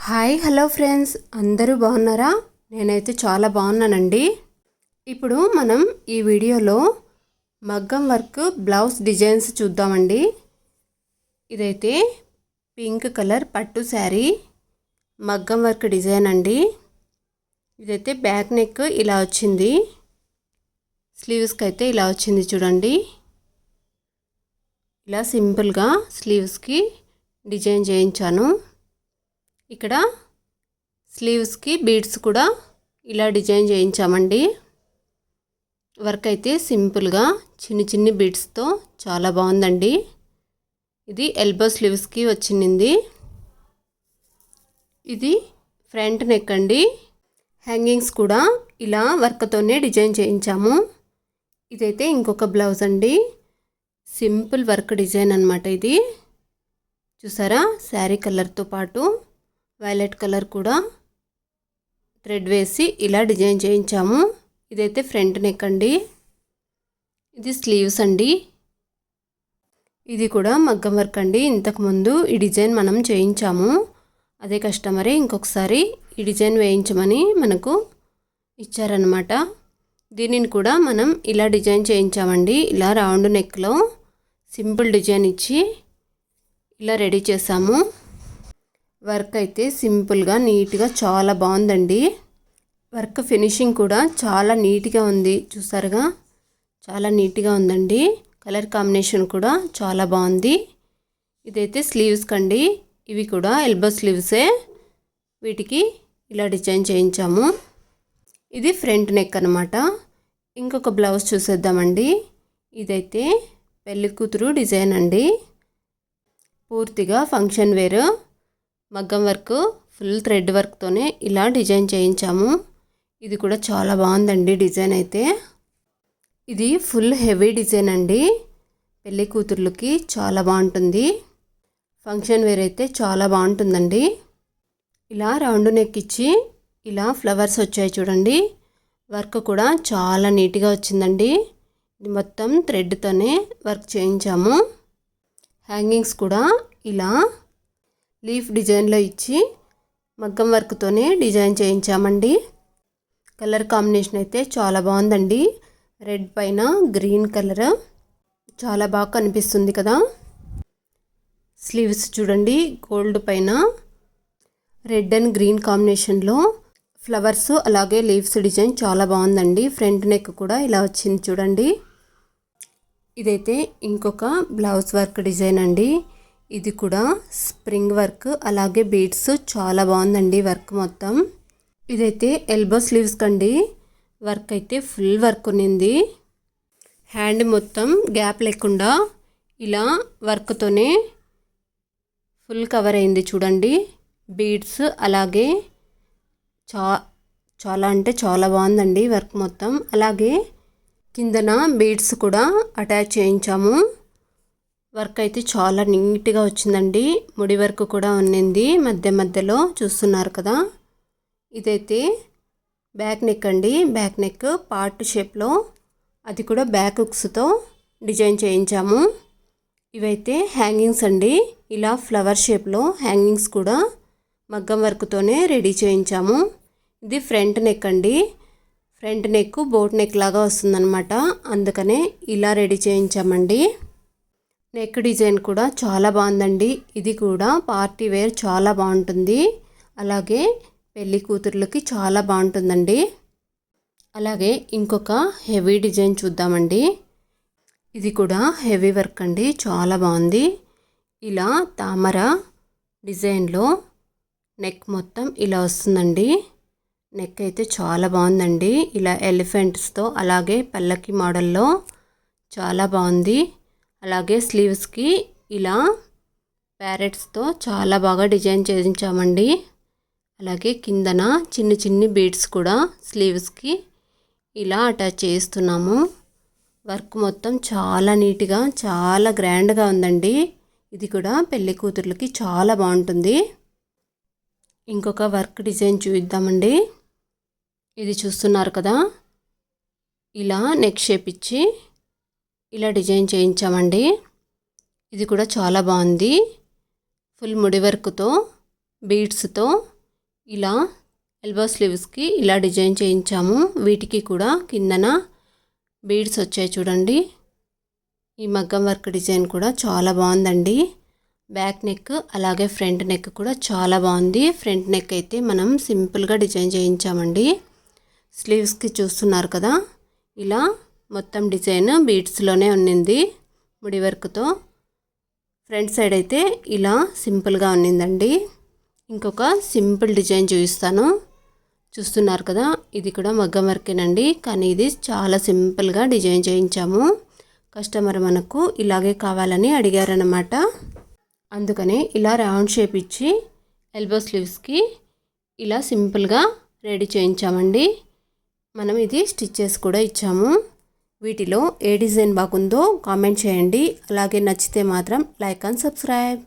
Hi hello friends, అందరూ బాగున్నారా? నేనైతే చాలా బాగున్నానండి. ఇప్పుడు మనం ఈ వీడియోలో మగ్గం వర్క్ బ్లౌజ్ డిజైన్స్ చూద్దామండి. ఇదైతే పింక్ కలర్ పట్టు శారీ మగ్గం వర్క్ డిజైన్ అండి. ఇదైతే బ్యాక్ నెక్ ఇలా వచ్చింది, స్లీవ్స్కి అయితే ఇలా వచ్చింది చూడండి. ఇలా సింపుల్గా స్లీవ్స్కి డిజైన్ చేయించాను. ఇక్కడ స్లీవ్స్కి బీడ్స్ కూడా ఇలా డిజైన్ చేయించామండి. వర్క్ అయితే సింపుల్గా చిన్ని బీడ్స్తో చాలా బాగుందండి. ఇది ఎల్బో స్లీవ్స్కి వచ్చింది. ఇది ఫ్రంట్ నెక్ అండి. హ్యాంగింగ్స్ కూడా ఇలా వర్క్తోనే డిజైన్ చేయించాము. ఇదైతే ఇంకొక బ్లౌజ్ అండి. సింపుల్ వర్క్ డిజైన్ అన్నమాట. ఇది చూసారా, శారీ కలర్తో పాటు వైలెట్ కలర్ కూడా థ్రెడ్ వేసి ఇలా డిజైన్ చేయించాము. ఇదైతే ఫ్రంట్ నెక్ అండి. ఇది స్లీవ్స్ అండి. ఇది కూడా మగ్గం వర్క్ అండి. ఇంతకుముందు ఈ డిజైన్ మనం చేయించాము. అదే కస్టమరే ఇంకొకసారి ఈ డిజైన్ వేయించమని మనకు ఇచ్చారనమాట. దీనిని కూడా మనం ఇలా డిజైన్ చేయించామండి. ఇలా రౌండ్ నెక్లో సింపుల్ డిజైన్ ఇచ్చి ఇలా రెడీ చేసాము. వర్క్ అయితే సింపుల్గా నీట్గా చాలా బాగుందండి. వర్క్ ఫినిషింగ్ కూడా చాలా నీట్గా ఉంది. చూసారుగా, చాలా నీట్గా ఉందండి. కలర్ కాంబినేషన్ కూడా చాలా బాగుంది. ఇదైతే స్లీవ్స్ కండి. ఇవి కూడా ఎల్బో స్లీవ్సే. వీటికి ఇలా డిజైన్ చేయించాము. ఇది ఫ్రంట్ నెక్ అనమాట. ఇంకొక బ్లౌజ్ చూసేద్దామండి. ఇదైతే పెళ్లి కూతురు డిజైన్ అండి. పూర్తిగా ఫంక్షన్ వేర్ మగ్గం వర్క్ ఫుల్ థ్రెడ్ వర్క్తోనే ఇలా డిజైన్ చేయించాము. ఇది కూడా చాలా బాగుందండి డిజైన్ అయితే. ఇది ఫుల్ హెవీ డిజైన్ అండి. పెళ్లి కూతుర్లకి చాలా బాగుంటుంది. ఫంక్షన్ వేర్ అయితే చాలా బాగుంటుందండి. ఇలా రౌండ్ నెక్ ఇచ్చి ఇలా ఫ్లవర్స్ వచ్చాయి చూడండి. వర్క్ కూడా చాలా నీట్గా వచ్చిందండి. ఇది మొత్తం థ్రెడ్తోనే వర్క్ చేయించాము. హ్యాంగింగ్స్ కూడా ఇలా లీఫ్ డిజైన్లో ఇచ్చి మగ్గం వర్క్తోనే డిజైన్ చేయించామండి. కలర్ కాంబినేషన్ అయితే చాలా బాగుందండి. రెడ్ పైన గ్రీన్ కలర్ చాలా బాగా కనిపిస్తుంది కదా. స్లీవ్స్ చూడండి, గోల్డ్ పైన రెడ్ అండ్ గ్రీన్ కాంబినేషన్లో ఫ్లవర్స్ అలాగే లీవ్స్ డిజైన్ చాలా బాగుందండి. ఫ్రంట్ నెక్ కూడా ఇలా వచ్చింది చూడండి. ఇదైతే ఇంకొక బ్లౌజ్ వర్క్ డిజైన్ అండి. ఇది కూడా స్ప్రింగ్ వర్క్ అలాగే బీడ్స్ చాలా బాగుందండి వర్క్ మొత్తం. ఇదైతే ఎల్బో స్లీవ్స్ కండి. వర్క్ అయితే ఫుల్ వర్క్ ఉన్నింది. హ్యాండ్ మొత్తం గ్యాప్ లేకుండా ఇలా వర్క్తోనే ఫుల్ కవర్ అయింది చూడండి. బీడ్స్ అలాగే చాలా అంటే చాలా బాగుందండి వర్క్ మొత్తం. అలాగే కిందన బీడ్స్ కూడా అటాచ్ చేయించాము. వర్క్ అయితే చాలా నీట్గా వచ్చిందండి. ముడి వర్క్ కూడా ఉన్నింది మధ్యలో చూస్తున్నారు కదా. ఇదైతే బ్యాక్ నెక్ అండి. బ్యాక్ నెక్ పార్ట్ షేప్లో, అది కూడా బ్యాక్ హుక్స్తో డిజైన్ చేయించాము. ఇవైతే హ్యాంగింగ్స్ అండి. ఇలా ఫ్లవర్ షేప్లో హ్యాంగింగ్స్ కూడా మగ్గం వర్క్తోనే రెడీ చేయించాము. ఇది ఫ్రంట్ నెక్ అండి. ఫ్రంట్ నెక్ బోట్ నెక్ లాగా వస్తుందన్నమాట. అందుకనే ఇలా రెడీ చేయించామండి. నెక్ డిజైన్ కూడా చాలా బాగుందండి. ఇది కూడా పార్టీ వేర్ చాలా బాగుంటుంది. అలాగే పెళ్లి కూతుర్లకి చాలా బాగుంటుందండి. అలాగే ఇంకొక హెవీ డిజైన్ చూద్దామండి. ఇది కూడా హెవీ వర్క్ అండి. చాలా బాగుంది. ఇలా తామర డిజైన్లో నెక్ మొత్తం ఇలా వస్తుందండి. నెక్ అయితే చాలా బాగుందండి. ఇలా ఎలిఫెంట్స్తో అలాగే పల్లకి మోడల్లో చాలా బాగుంది. అలాగే స్లీవ్స్కి ఇలా ప్యారెట్స్తో చాలా బాగా డిజైన్ చేయించామండి. అలాగే కిందన చిన్ని బీడ్స్ కూడా స్లీవ్స్కి ఇలా అటాచ్ చేస్తున్నాము. వర్క్ మొత్తం చాలా నీట్గా చాలా గ్రాండ్గా ఉందండి. ఇది కూడా పెళ్లి కూతుర్లకి చాలా బాగుంటుంది. ఇంకొక వర్క్ డిజైన్ చూద్దామండి. ఇది చూస్తున్నారు కదా, ఇలా నెక్ షేప్ ఇచ్చి ఇలా డిజైన్ చేయించామండి. ఇది కూడా చాలా బాగుంది. ఫుల్ ముడి వర్క్తో బీడ్స్తో ఇలా ఎల్బో స్లీవ్స్కి ఇలా డిజైన్ చేయించాము. వీటికి కూడా కిందన బీడ్స్ వచ్చాయి చూడండి. ఈ మగ్గం వర్క్ డిజైన్ కూడా చాలా బాగుందండి. బ్యాక్ నెక్ అలాగే ఫ్రంట్ నెక్ కూడా చాలా బాగుంది. ఫ్రంట్ నెక్ అయితే మనం సింపుల్గా డిజైన్ చేయించామండి. స్లీవ్స్కి చూస్తున్నారు కదా, ఇలా మొత్తం డిజైన్ బీడ్స్లోనే ఉన్నింది ముడి వర్క్తో. ఫ్రంట్ సైడ్ అయితే ఇలా సింపుల్గా ఉన్నిందండి. ఇంకొక సింపుల్ డిజైన్ చూపిస్తాను. చూస్తున్నారు కదా, ఇది కూడా మగ్గం వర్కేనండి, కానీ ఇది చాలా సింపుల్గా డిజైన్ చేయించాము. కస్టమర్ మనకు ఇలాగే కావాలని అడిగారనమాట. అందుకనే ఇలా రౌండ్ షేప్ ఇచ్చి ఎల్బో స్లీవ్స్కి ఇలా సింపుల్గా రెడీ చేయించామండి. మనం ఇది స్టిచ్చెస్ కూడా ఇచ్చాము. వీటిలో ఏ డిజైన్ బాగుందో కామెంట్ చేయండి. అలాగే నచ్చితే మాత్రం లైక్ అండ్ సబ్స్క్రైబ్.